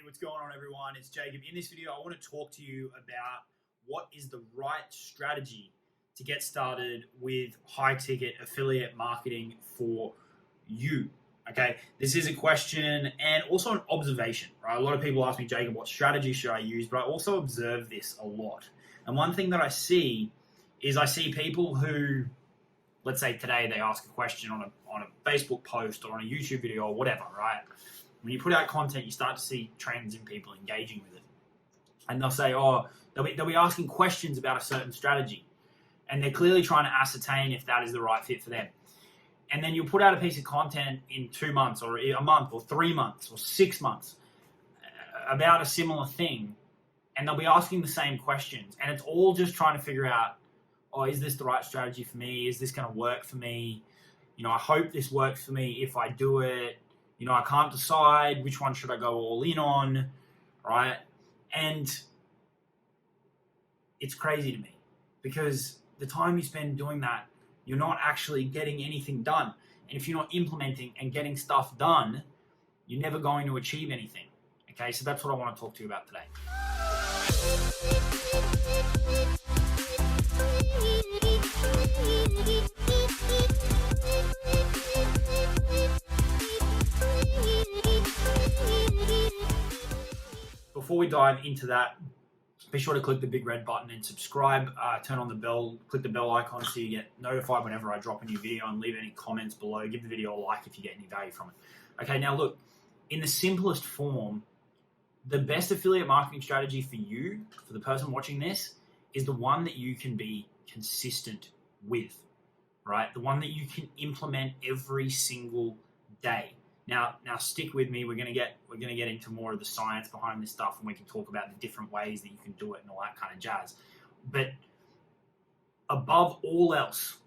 what's going on, everyone? It's Jacob. In this video, I want to talk to you about what is the right strategy to get started with high-ticket affiliate marketing for you. Okay, this is a question and also an observation, right? A lot of people ask me, Jacob, what strategy should I use? But I also observe this a lot. And one thing that I see is people who, let's say today they ask a question on a Facebook post or on a YouTube video or whatever, right? When you put out content, you start to see trends in people engaging with it. And they'll say, they'll be asking questions about a certain strategy. And they're clearly trying to ascertain if that is the right fit for them. And then you'll put out a piece of content in 2 months or a month or 3 months or 6 months about a similar thing. And they'll be asking the same questions. And it's all just trying to figure out, is this the right strategy for me? Is this going to work for me? I hope this works for me if I do it. I can't decide which one should I go all in on, right? And it's crazy to me because the time you spend doing that, you're not actually getting anything done. And if you're not implementing and getting stuff done, you're never going to achieve anything. Okay, so that's what I want to talk to you about today. Before we dive into that, be sure to click the big red button and subscribe, turn on the bell, click the bell icon so you get notified whenever I drop a new video, and leave any comments below. Give the video a like if you get any value from it. Okay, now look, in the simplest form, the best affiliate marketing strategy for you, for the person watching this, is the one that you can be consistent with, right? The one that you can implement every single day. Now stick with me. We're gonna get into more of the science behind this stuff, and we can talk about the different ways that you can do it and all that kind of jazz. But above all else,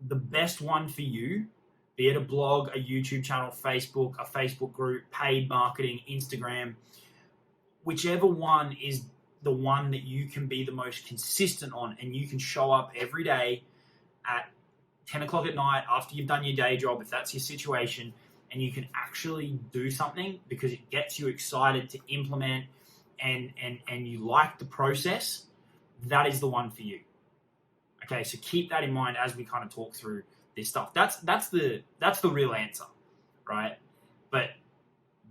the best one for you, be it a blog, a YouTube channel, Facebook, a Facebook group, paid marketing, Instagram, whichever one is the one that you can be the most consistent on, and you can show up every day at 10 o'clock at night after you've done your day job, if that's your situation, and you can actually do something because it gets you excited to implement and you like the process, that is the one for you. Okay, so keep that in mind as we kind of talk through this stuff. That's the real answer, right? But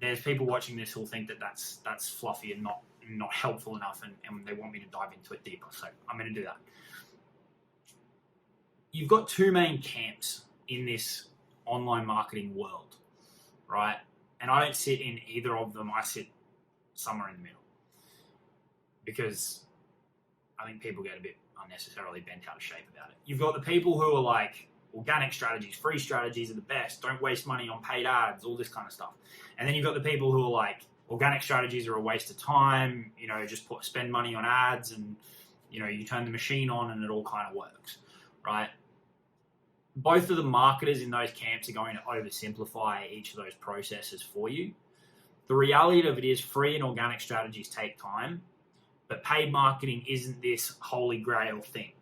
there's people watching this who'll think that that's fluffy and not helpful enough, and they want me to dive into it deeper. So I'm going to do that. You've got two main camps in this online marketing world, right? And I don't sit in either of them. I sit somewhere in the middle because I think people get a bit unnecessarily bent out of shape about it. You've got the people who are like, organic strategies, free strategies are the best. Don't waste money on paid ads, all this kind of stuff. And then you've got the people who are like, organic strategies are a waste of time. Just spend money on ads, and you turn the machine on and it all kind of works, right? Both of the marketers in those camps are going to oversimplify each of those processes for you. The reality of it is free and organic strategies take time, but paid marketing isn't this holy grail thing,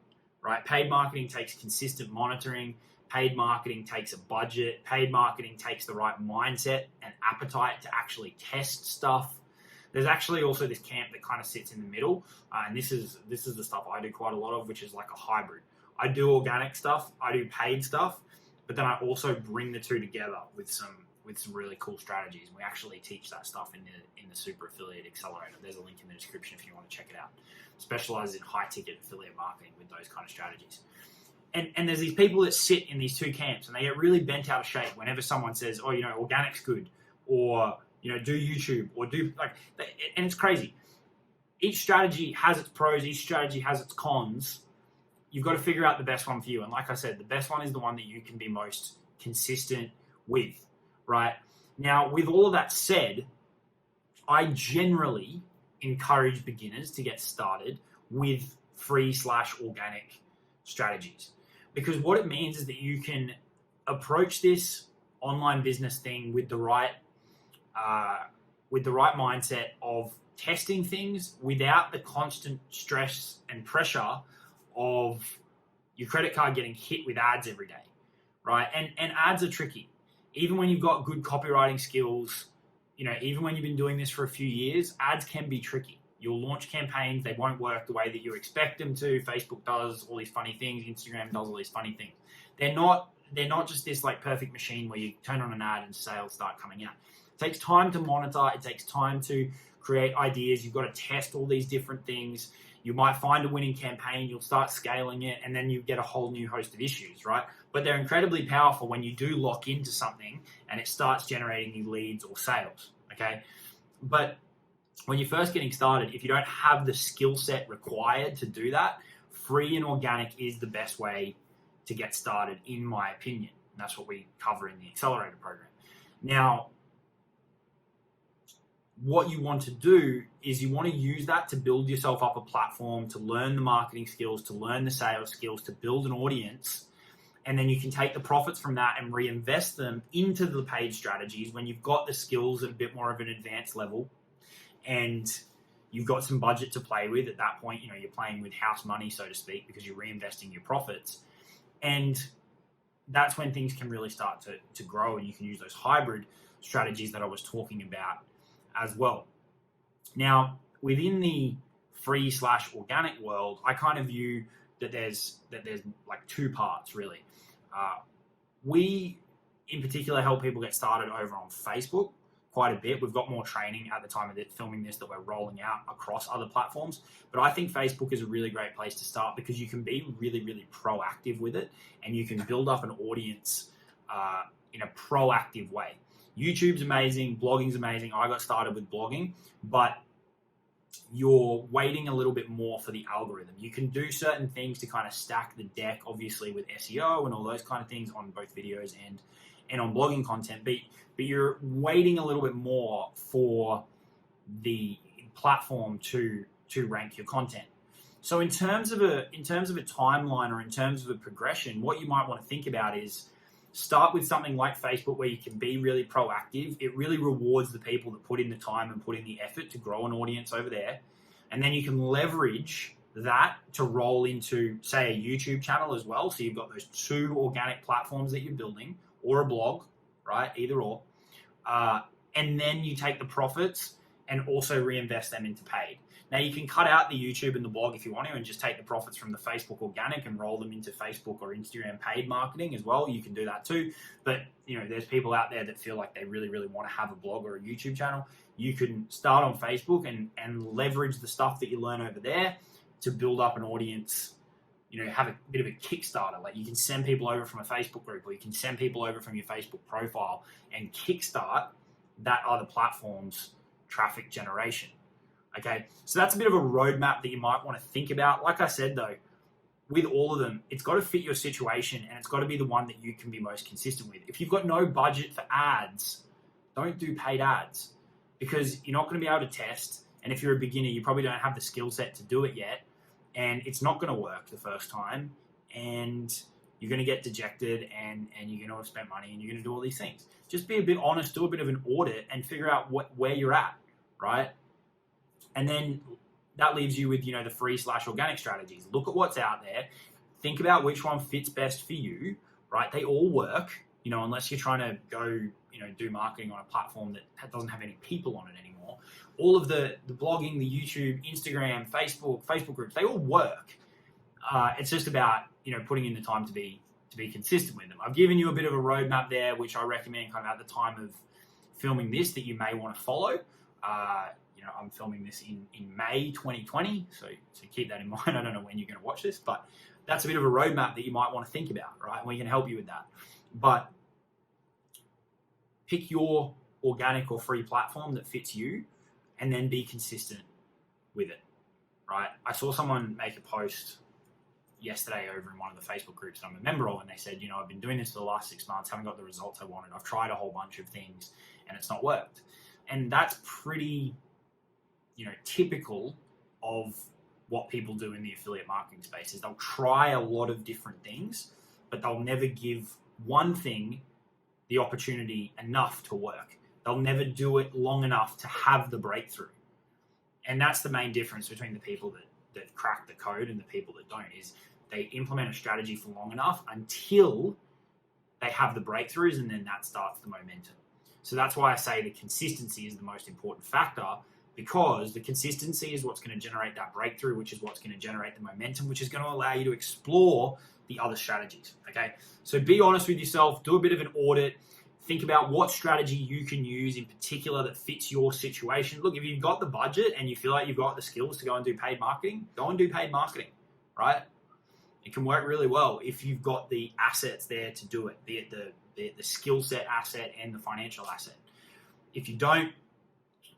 right? Paid marketing takes consistent monitoring. Paid marketing takes a budget. Paid marketing takes the right mindset and appetite to actually test stuff. There's actually also this camp that kind of sits in the middle, and this is the stuff I do quite a lot of, which is like a hybrid. I do organic stuff, I do paid stuff, but then I also bring the two together with some really cool strategies. We actually teach that stuff in the Super Affiliate Accelerator. There's a link in the description if you want to check it out. Specializes in high ticket affiliate marketing with those kind of strategies. And there's these people that sit in these two camps, and they get really bent out of shape whenever someone says, organic's good, or do YouTube, or do and it's crazy. Each strategy has its pros, each strategy has its cons. You've got to figure out the best one for you. And like I said, the best one is the one that you can be most consistent with, right? Now, with all of that said, I generally encourage beginners to get started with free/organic strategies, because what it means is that you can approach this online business thing with the right mindset of testing things without the constant stress and pressure of your credit card getting hit with ads every day, right? And ads are tricky. Even when you've got good copywriting skills, even when you've been doing this for a few years, ads can be tricky. You'll launch campaigns, they won't work the way that you expect them to. Facebook does all these funny things, Instagram does all these funny things. They're not just this like perfect machine where you turn on an ad and sales start coming out. It takes time to monitor, it takes time to create ideas. You've got to test all these different things. You might find a winning campaign, you'll start scaling it, and then you get a whole new host of issues, right? But they're incredibly powerful when you do lock into something and it starts generating you leads or sales, okay? But when you're first getting started, if you don't have the skill set required to do that, free and organic is the best way to get started, in my opinion. And that's what we cover in the Accelerator program. Now, what you want to do is you want to use that to build yourself up a platform, to learn the marketing skills, to learn the sales skills, to build an audience. And then you can take the profits from that and reinvest them into the paid strategies when you've got the skills at a bit more of an advanced level and you've got some budget to play with. At that point, you're playing with house money, so to speak, because you're reinvesting your profits. And that's when things can really start to grow, and you can use those hybrid strategies that I was talking about as well. Now, within the free/organic world, I kind of view that there's like two parts, really. We, in particular, help people get started over on Facebook quite a bit. We've got more training at the time of filming this that we're rolling out across other platforms. But I think Facebook is a really great place to start because you can be really, really proactive with it, and you can build up an audience in a proactive way. YouTube's amazing, blogging's amazing. I got started with blogging, but you're waiting a little bit more for the algorithm. You can do certain things to kind of stack the deck, obviously with SEO and all those kind of things on both videos and on blogging content, but you're waiting a little bit more for the platform to rank your content. So in terms of a timeline or in terms of a progression, what you might want to think about is start with something like Facebook where you can be really proactive. It really rewards the people that put in the time and put in the effort to grow an audience over there. And then you can leverage that to roll into, say, a YouTube channel as well. So you've got those two organic platforms that you're building, or a blog, right? Either or. And then you take the profits and also reinvest them into paid. Now, you can cut out the YouTube and the blog if you want to and just take the profits from the Facebook organic and roll them into Facebook or Instagram paid marketing as well. You can do that too. But, there's people out there that feel like they really, really want to have a blog or a YouTube channel. You can start on Facebook and leverage the stuff that you learn over there to build up an audience, have a bit of a Kickstarter. Like you can send people over from a Facebook group, or you can send people over from your Facebook profile and kickstart that other platform's traffic generation. Okay, so that's a bit of a roadmap that you might want to think about. Like I said, though, with all of them, it's got to fit your situation and it's got to be the one that you can be most consistent with. If you've got no budget for ads, don't do paid ads because you're not going to be able to test. And if you're a beginner, you probably don't have the skill set to do it yet. And it's not going to work the first time. And you're going to get dejected and you're going to have spent money and you're going to do all these things. Just be a bit honest, do a bit of an audit and figure out where you're at, right? And then that leaves you with, the free/organic strategies. Look at what's out there. Think about which one fits best for you, right? They all work, unless you're trying to go, do marketing on a platform that doesn't have any people on it anymore. All of the blogging, the YouTube, Instagram, Facebook groups, they all work. It's just about, putting in the time to be consistent with them. I've given you a bit of a roadmap there, which I recommend kind of at the time of filming this that you may want to follow. I'm filming this in May 2020, so keep that in mind. I don't know when you're going to watch this, but that's a bit of a roadmap that you might want to think about, right? And we can help you with that. But pick your organic or free platform that fits you and then be consistent with it, right? I saw someone make a post yesterday over in one of the Facebook groups that I'm a member of, and they said, I've been doing this for the last 6 months, haven't got the results I wanted. I've tried a whole bunch of things and it's not worked. And that's pretty typical of what people do in the affiliate marketing space is they'll try a lot of different things, but they'll never give one thing the opportunity enough to work. They'll never do it long enough to have the breakthrough. And that's the main difference between the people that crack the code and the people that don't, is they implement a strategy for long enough until they have the breakthroughs, and then that starts the momentum. So that's why I say the consistency is the most important factor, because the consistency is what's going to generate that breakthrough, which is what's going to generate the momentum, which is going to allow you to explore the other strategies. Okay, so be honest with yourself, do a bit of an audit, think about what strategy you can use in particular that fits your situation. Look, if you've got the budget and you feel like you've got the skills to go and do paid marketing, go and do paid marketing, right? It can work really well if you've got the assets there to do it, the skill set asset and the financial asset. If you don't,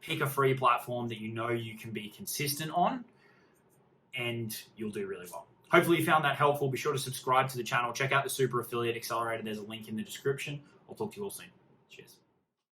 pick a free platform that you know you can be consistent on, and you'll do really well. Hopefully you found that helpful. Be sure to subscribe to the channel. Check out the Super Affiliate Accelerator. There's a link in the description. I'll talk to you all soon. Cheers.